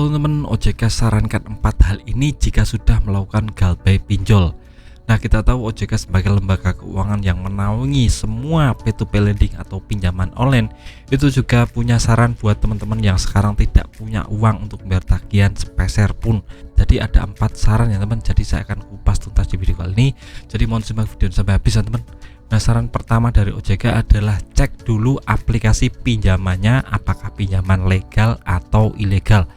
Halo teman-teman, OJK sarankan 4 hal ini jika sudah melakukan galbay pinjol. Nah, kita tahu OJK sebagai lembaga keuangan yang menaungi semua P2P lending atau pinjaman online, itu juga punya saran buat teman-teman yang sekarang tidak punya uang untuk bayar tagihan sepeser pun. Jadi ada 4 saran ya teman, jadi saya akan kupas tuntas di video kali ini. Jadi mohon simak video sampai habis ya teman. Nah, saran pertama dari OJK adalah cek dulu aplikasi pinjamannya apakah pinjaman legal atau ilegal.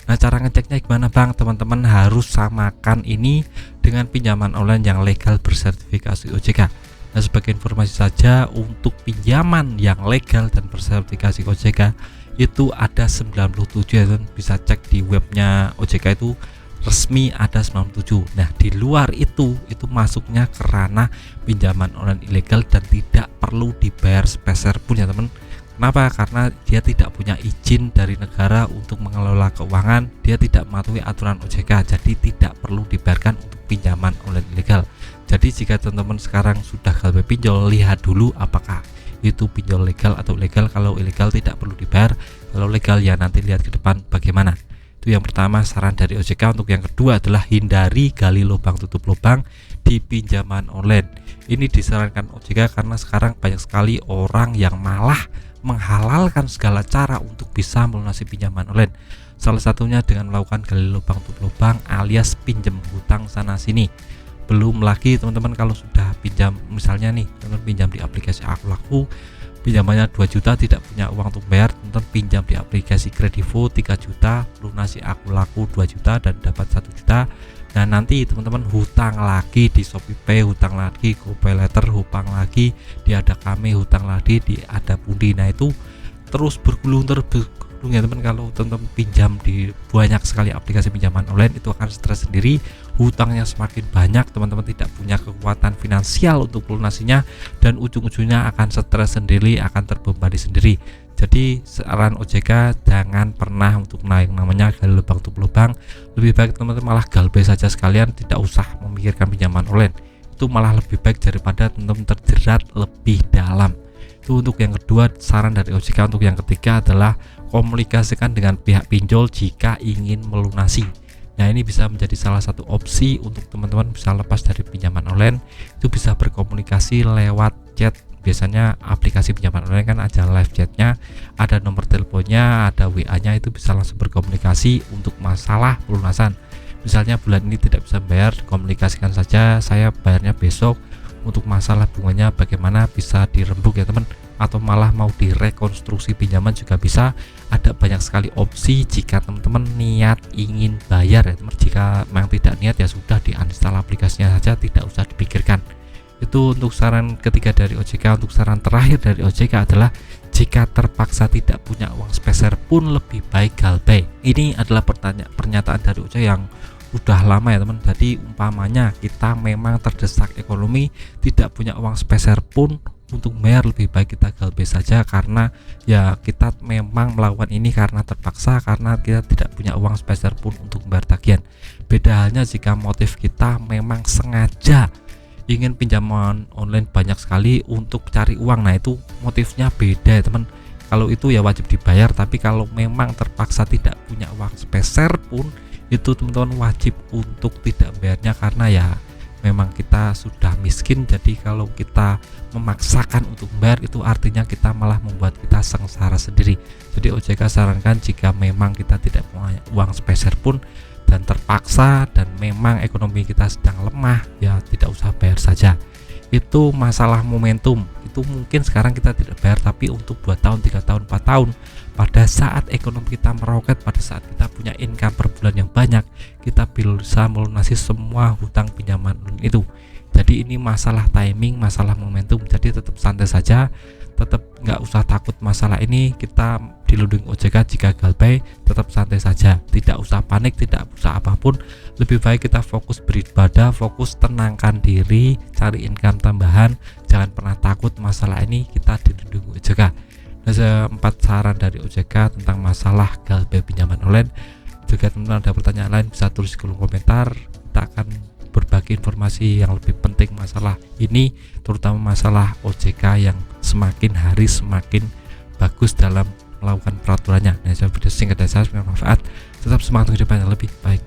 Nah, cara ngeceknya gimana bang? Teman-teman harus samakan ini dengan pinjaman online yang legal bersertifikasi OJK. Nah, sebagai informasi saja, untuk pinjaman yang legal dan bersertifikasi OJK itu ada 97 ya teman. Bisa cek di webnya OJK, itu resmi ada 97. Nah, di luar itu masuknya ke ranah pinjaman online ilegal dan tidak perlu dibayar sepeser pun ya teman. Kenapa? Karena dia tidak punya izin dari negara untuk mengelola keuangan, dia tidak mematuhi aturan OJK, jadi tidak perlu dibayarkan untuk pinjaman online ilegal. Jadi jika teman-teman sekarang sudah galbay pinjol, lihat dulu apakah itu pinjol legal atau ilegal. Kalau ilegal tidak perlu dibayar, kalau legal ya nanti lihat ke depan bagaimana. Itu yang pertama saran dari OJK. Untuk yang kedua adalah hindari gali lubang tutup lubang di pinjaman online. Ini disarankan OJK karena sekarang banyak sekali orang yang malah menghalalkan segala cara untuk bisa melunasi pinjaman online. Salah satunya dengan melakukan gali lubang tutup lubang alias pinjam hutang sana sini. Belum lagi teman-teman kalau sudah pinjam, misalnya nih teman-teman pinjam di aplikasi Aku Laku, pinjamannya 2 juta, tidak punya uang untuk bayar, teman-teman pinjam di aplikasi Kredivo 3 juta, lunasi Aku Laku 2 juta dan dapat 1 juta. Nah, nanti teman-teman hutang lagi di ShopeePay, hutang lagi GoPayLater, hutang lagi di Ada Kami, hutang lagi di Ada Pundi. Nah, itu terus bergulung ya teman. Kalau teman-teman pinjam di banyak sekali aplikasi pinjaman online, itu akan stres sendiri, hutangnya semakin banyak, teman-teman tidak punya kekuatan finansial untuk melunasinya dan ujung-ujungnya akan stres sendiri, akan terbebani sendiri. Jadi saran OJK, jangan pernah untuk naik namanya gali lubang tutup lubang. Lebih baik teman-teman malah galbay saja sekalian, tidak usah memikirkan pinjaman online. Itu malah lebih baik daripada teman-teman terjerat lebih dalam. Itu untuk yang kedua saran dari OJK. Untuk yang ketiga adalah komunikasikan dengan pihak pinjol jika ingin melunasi. Nah, ini bisa menjadi salah satu opsi untuk teman-teman bisa lepas dari pinjaman online. Itu bisa berkomunikasi lewat chat. Biasanya aplikasi pinjaman online kan ada live chatnya, ada nomor teleponnya, ada WA-nya, itu bisa langsung berkomunikasi untuk masalah pelunasan. Misalnya bulan ini tidak bisa bayar, komunikasikan saja, saya bayarnya besok. Untuk masalah bunganya bagaimana, bisa dirembuk ya teman, atau malah mau direkonstruksi pinjaman juga bisa. Ada banyak sekali opsi jika teman-teman niat ingin bayar ya teman. Jika memang tidak niat ya sudah, diuninstall aplikasinya saja, tidak usah dipikirkan. Itu untuk saran ketiga dari OJK. Untuk saran terakhir dari OJK adalah jika terpaksa tidak punya uang sepeser pun lebih baik galbay. Ini adalah pernyataan dari OJK yang udah lama ya teman. Jadi umpamanya kita memang terdesak ekonomi, tidak punya uang sepeser pun untuk bayar, lebih baik kita galbay saja, karena ya kita memang melakukan ini karena terpaksa, karena kita tidak punya uang sepeser pun untuk bayar tagihan. Beda halnya jika motif kita memang sengaja ingin pinjaman online banyak sekali untuk cari uang. Nah, itu motifnya beda ya teman. Kalau itu ya wajib dibayar, tapi kalau memang terpaksa tidak punya uang sepeser pun, itu teman-teman wajib untuk tidak bayarnya, karena ya memang kita sudah miskin. Jadi kalau kita memaksakan untuk bayar, itu artinya kita malah membuat kita sengsara sendiri. Jadi OJK sarankan jika memang kita tidak punya uang sepeser pun dan terpaksa dan memang ekonomi kita sedang lemah, ya tidak usah bayar saja. Itu masalah momentum. Itu mungkin sekarang kita tidak bayar, tapi untuk 2 tahun, 3 tahun, 4 tahun, pada saat ekonomi kita meroket, pada saat kita punya income per bulan yang banyak, kita bisa melunasi semua hutang pinjaman itu. Jadi ini masalah timing, masalah momentum. Jadi tetap santai saja, tetap nggak usah takut masalah ini. Kita dilindungi OJK jika galbay, tetap santai saja, tidak usah panik, tidak usah apapun. Lebih baik kita fokus beribadah, fokus tenangkan diri, cari income tambahan, jangan pernah takut masalah ini, kita dilindungi OJK. Nah, 4 saran dari OJK tentang masalah galbay pinjaman online. Jika teman-teman ada pertanyaan lain, bisa tulis di kolom komentar. Kita akan berbagi informasi yang lebih penting masalah ini, terutama masalah OJK yang semakin hari semakin bagus dalam melakukan peraturannya. Nah, video singkat dari saya, bermanfaat. Tetap semangat untuk hidup yang lebih baik.